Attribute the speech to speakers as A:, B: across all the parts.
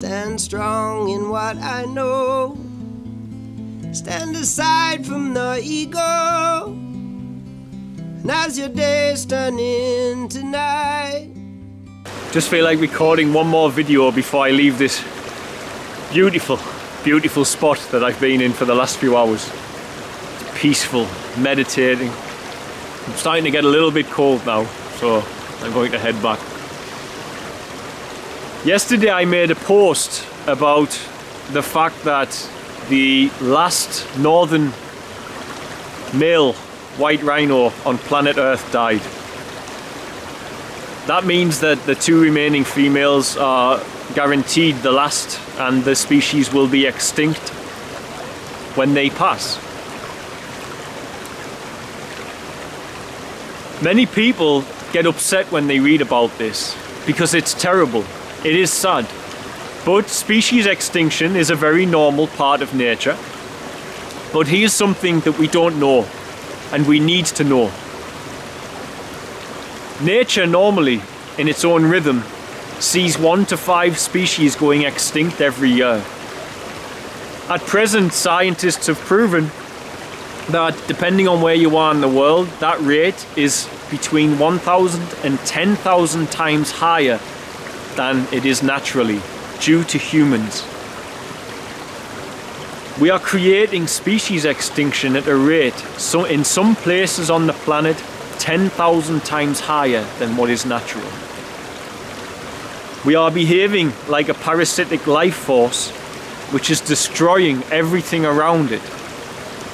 A: Stand strong in what I know. Stand aside from the ego. And as your days turn into night.
B: Just feel like recording one more video before I leave this beautiful, beautiful spot that I've been in for the last few hours. It's peaceful, meditating. I'm starting to get a little bit cold now, so I'm going to head back. Yesterday I made a post about the fact that the last northern male white rhino on planet Earth died. That means that the two remaining females are guaranteed the last, and the species will be extinct when they pass. Many people get upset when they read about this because it's terrible. It is sad. But species extinction is a very normal part of nature. But here's something that we don't know, and we need to know. Nature normally, in its own rhythm, sees 1 to 5 species going extinct every year. At present, scientists have proven that depending on where you are in the world, that rate is between 1,000 and 10,000 times higher than it is naturally, due to humans. We are creating species extinction at a rate, so in some places on the planet, 10,000 times higher than what is natural. We are behaving like a parasitic life force which is destroying everything around it.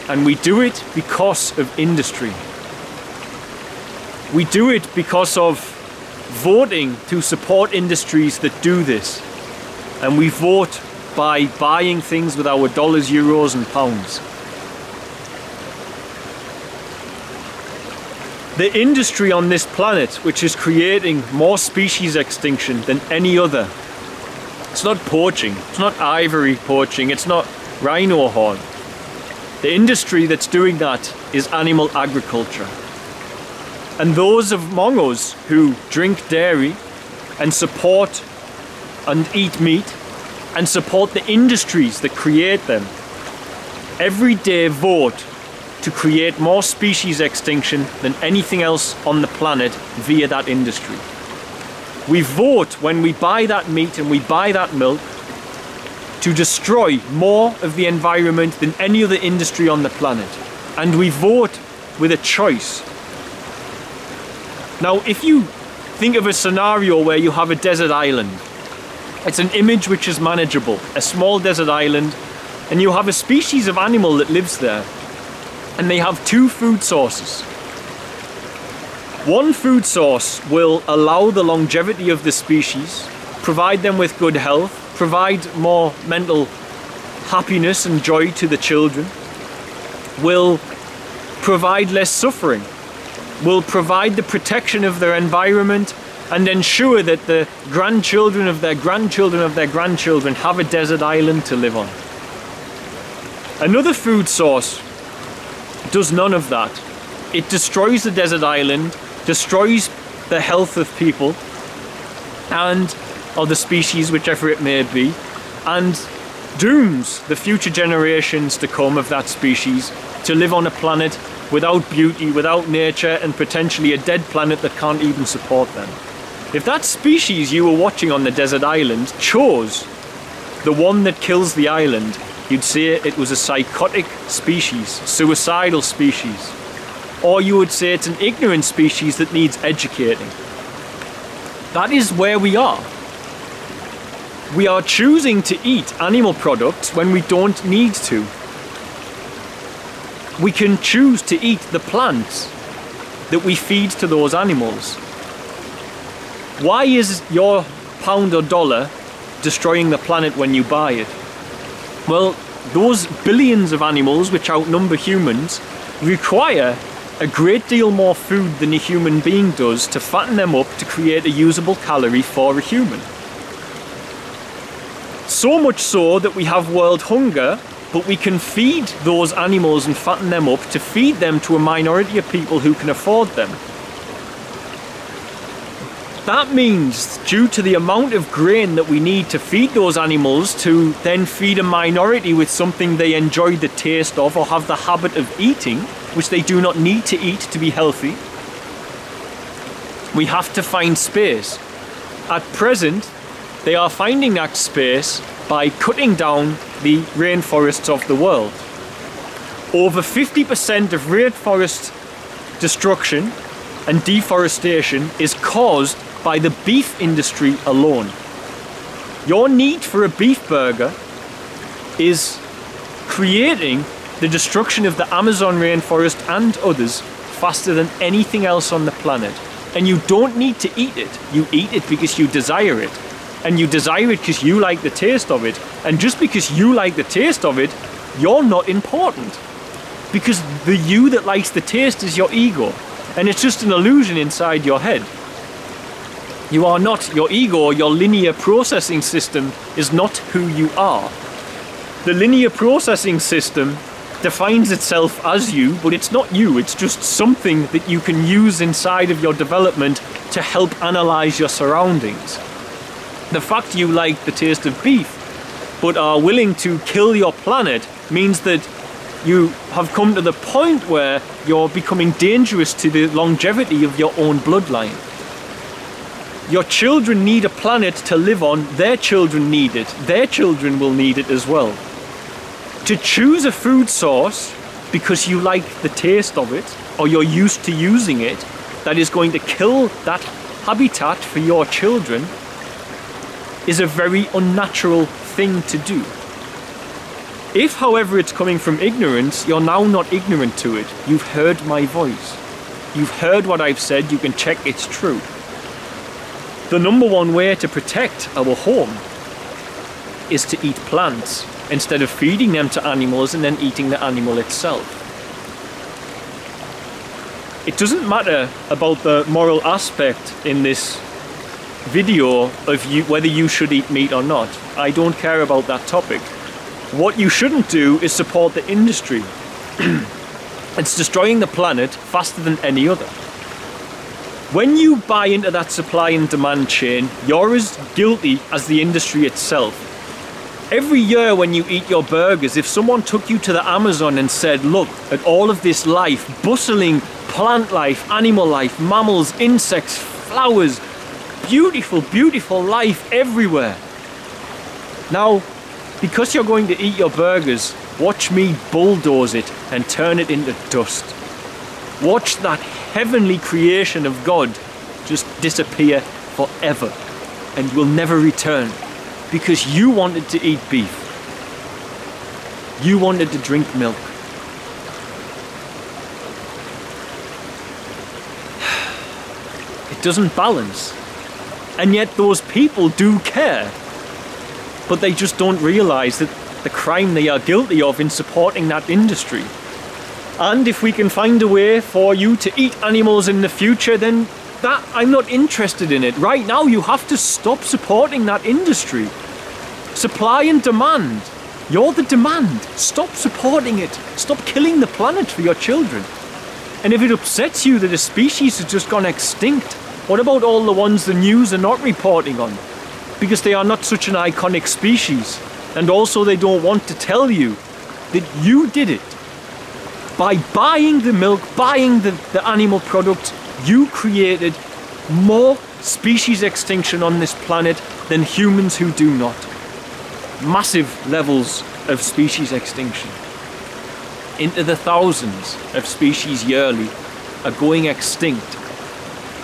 B: And we do it because of industry. We do it because of voting to support industries that do this. And we vote by buying things with our dollars, euros and pounds. The industry on this planet, which is creating more species extinction than any other, it's not poaching, it's not ivory poaching, it's not rhino horn. The industry that's doing that is animal agriculture. And those among us who drink dairy and support and eat meat and support the industries that create them, every day vote to create more species extinction than anything else on the planet via that industry. We vote when we buy that meat and we buy that milk to destroy more of the environment than any other industry on the planet. And we vote with a choice. Now, if you think of a scenario where you have a desert island, it's an image which is manageable, a small desert island, and you have a species of animal that lives there, and they have 2 food sources. One food source will allow the longevity of the species, provide them with good health, provide more mental happiness and joy to the children, will provide less suffering, will provide the protection of their environment and ensure that the grandchildren of their grandchildren of their grandchildren have a desert island to live on. Another food source does none of that. It destroys the desert island, destroys the health of people and of the species, whichever it may be, and dooms the future generations to come of that species to live on a planet without beauty, without nature, and potentially a dead planet that can't even support them. If that species you were watching on the desert island chose the one that kills the island, you'd say it was a psychotic species, suicidal species. Or you would say it's an ignorant species that needs educating. That is where we are. We are choosing to eat animal products when we don't need to. We can choose to eat the plants that we feed to those animals. Why is your pound or dollar destroying the planet when you buy it? Well, those billions of animals which outnumber humans require a great deal more food than a human being does to fatten them up to create a usable calorie for a human. So much so that we have world hunger, but we can feed those animals and fatten them up to feed them to a minority of people who can afford them. That means, due to the amount of grain that we need to feed those animals, to then feed a minority with something they enjoy the taste of or have the habit of eating, which they do not need to eat to be healthy, we have to find space. At present, they are finding that space by cutting down the rainforests of the world. Over 50% of rainforest destruction and deforestation is caused by the beef industry alone. Your need for a beef burger is creating the destruction of the Amazon rainforest and others faster than anything else on the planet. And you don't need to eat it. You eat it because you desire it. And you desire it because you like the taste of it. And just because you like the taste of it, you're not important. Because the you that likes the taste is your ego. And it's just an illusion inside your head. You are not. Your ego, your linear processing system is not who you are. The linear processing system defines itself as you, but it's not you. It's just something that you can use inside of your development to help analyze your surroundings. The fact you like the taste of beef, but are willing to kill your planet, means that you have come to the point where you're becoming dangerous to the longevity of your own bloodline. Your children need a planet to live on. Their children need it. Their children will need it as well. To choose a food source because you like the taste of it, or you're used to using it, that is going to kill that habitat for your children, is a very unnatural thing to do. If, however, it's coming from ignorance, you're now not ignorant to it. You've heard my voice. You've heard what I've said. You can check it's true. The number one way to protect our home is to eat plants instead of feeding them to animals and then eating the animal itself. It doesn't matter about the moral aspect in this video of whether you should eat meat or not. I don't care about that topic. What you shouldn't do is support the industry. It's destroying the planet faster than any other. When you buy into that supply and demand chain, you're as guilty as the industry itself. Every year when you eat your burgers, if someone took you to the Amazon and said, look at all of this life, bustling plant life, animal life, mammals, insects, flowers, beautiful, beautiful life everywhere. Now, because you're going to eat your burgers, watch me bulldoze it and turn it into dust. Watch that heavenly creation of God just disappear forever and will never return because you wanted to eat beef. You wanted to drink milk. It doesn't balance. And yet those people do care. But they just don't realize that the crime they are guilty of in supporting that industry. And if we can find a way for you to eat animals in the future, then that I'm not interested in it. Right now you have to stop supporting that industry. Supply and demand. You're the demand. Stop supporting it. Stop killing the planet for your children. And if it upsets you that a species has just gone extinct, what about all the ones the news are not reporting on? Because they are not such an iconic species. And also they don't want to tell you that you did it. By buying the milk, buying the animal product, you created more species extinction on this planet than humans who do not. Massive levels of species extinction. Into the thousands of species yearly are going extinct.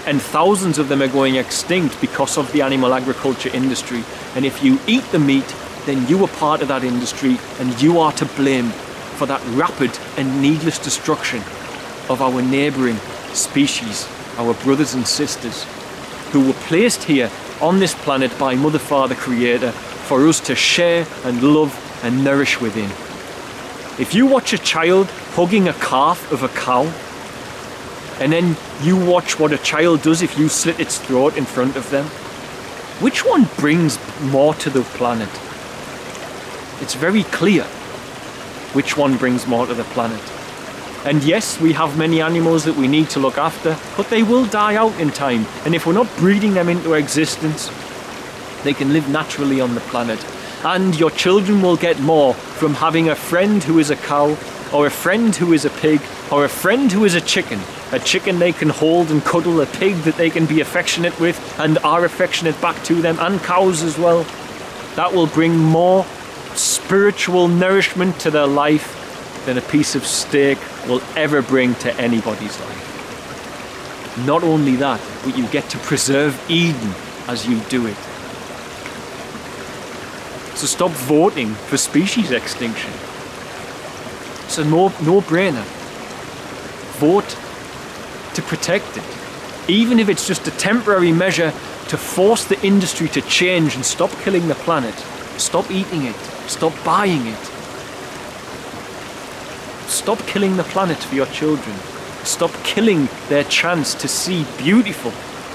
B: And thousands of them are going extinct because of the animal agriculture industry. And if you eat the meat, then you are part of that industry and you are to blame for that rapid and needless destruction of our neighbouring species, our brothers and sisters, who were placed here on this planet by Mother, Father, Creator for us to share and love and nourish within. If you watch a child hugging a calf of a cow, and then you watch what a child does if you slit its throat in front of them, which one brings more to the planet? It's very clear which one brings more to the planet. And yes, we have many animals that we need to look after, but they will die out in time. And if we're not breeding them into existence, they can live naturally on the planet. And your children will get more from having a friend who is a cow, or a friend who is a pig, or a friend who is a chicken. A chicken they can hold and cuddle, a pig that they can be affectionate with and are affectionate back to them, and cows as well. That will bring more spiritual nourishment to their life than a piece of steak will ever bring to anybody's life. Not only that, but you get to preserve Eden as you do it. So stop voting for species extinction. It's a no-brainer. Vote to protect it. Even if it's just a temporary measure to force the industry to change and stop killing the planet. Stop eating it. Stop buying it. Stop killing the planet for your children. Stop killing their chance to see beautiful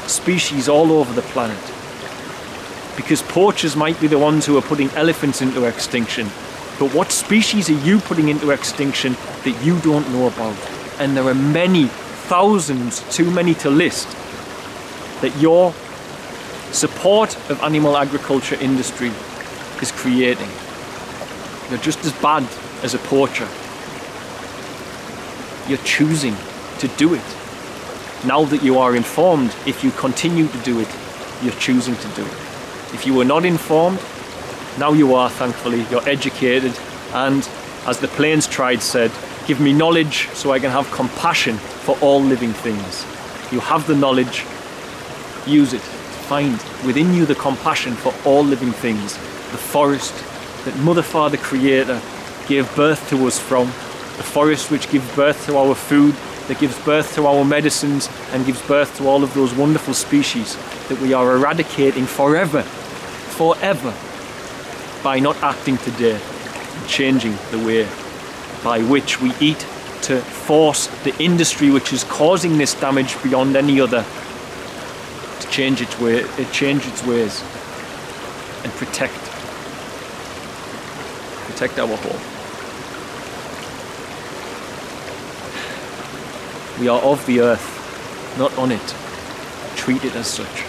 B: species all over the planet. Because poachers might be the ones who are putting elephants into extinction. But what species are you putting into extinction that you don't know about? And there are many, thousands, too many to list, that your support of animal agriculture industry is creating. You're just as bad as a poacher. You're choosing to do it. Now that you are informed, if you continue to do it, you're choosing to do it. If you were not informed, now you are, thankfully. You're educated, and as the Plains Tribe said, give me knowledge so I can have compassion for all living things. You have the knowledge, use it. Find within you the compassion for all living things. The forest that Mother Father Creator gave birth to us from, the forest which gives birth to our food, that gives birth to our medicines and gives birth to all of those wonderful species that we are eradicating forever by not acting today and changing the way by which we eat to force the industry which is causing this damage beyond any other to change its ways and protect our home. We are of the earth, not on it. Treat it as such.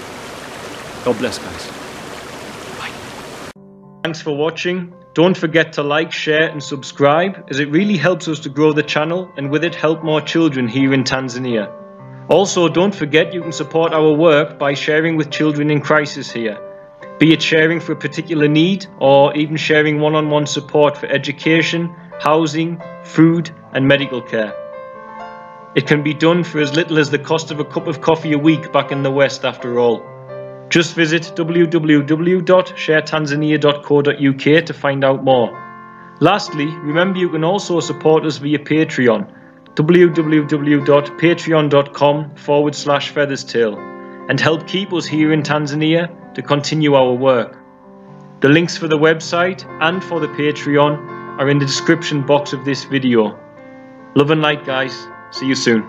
B: God bless, guys. Bye. Thanks for watching. Don't forget to like, share and subscribe, as it really helps us to grow the channel and with it help more children here in Tanzania. Also, don't forget you can support our work by sharing with children in crisis here, be it sharing for a particular need or even sharing one-on-one support for education, housing, food and medical care. It can be done for as little as the cost of a cup of coffee a week back in the West after all. Just visit www.sharetanzania.co.uk to find out more. Lastly, remember you can also support us via Patreon, www.patreon.com/featherstail, and help keep us here in Tanzania to continue our work. The links for the website and for the Patreon are in the description box of this video. Love and light, guys. See you soon.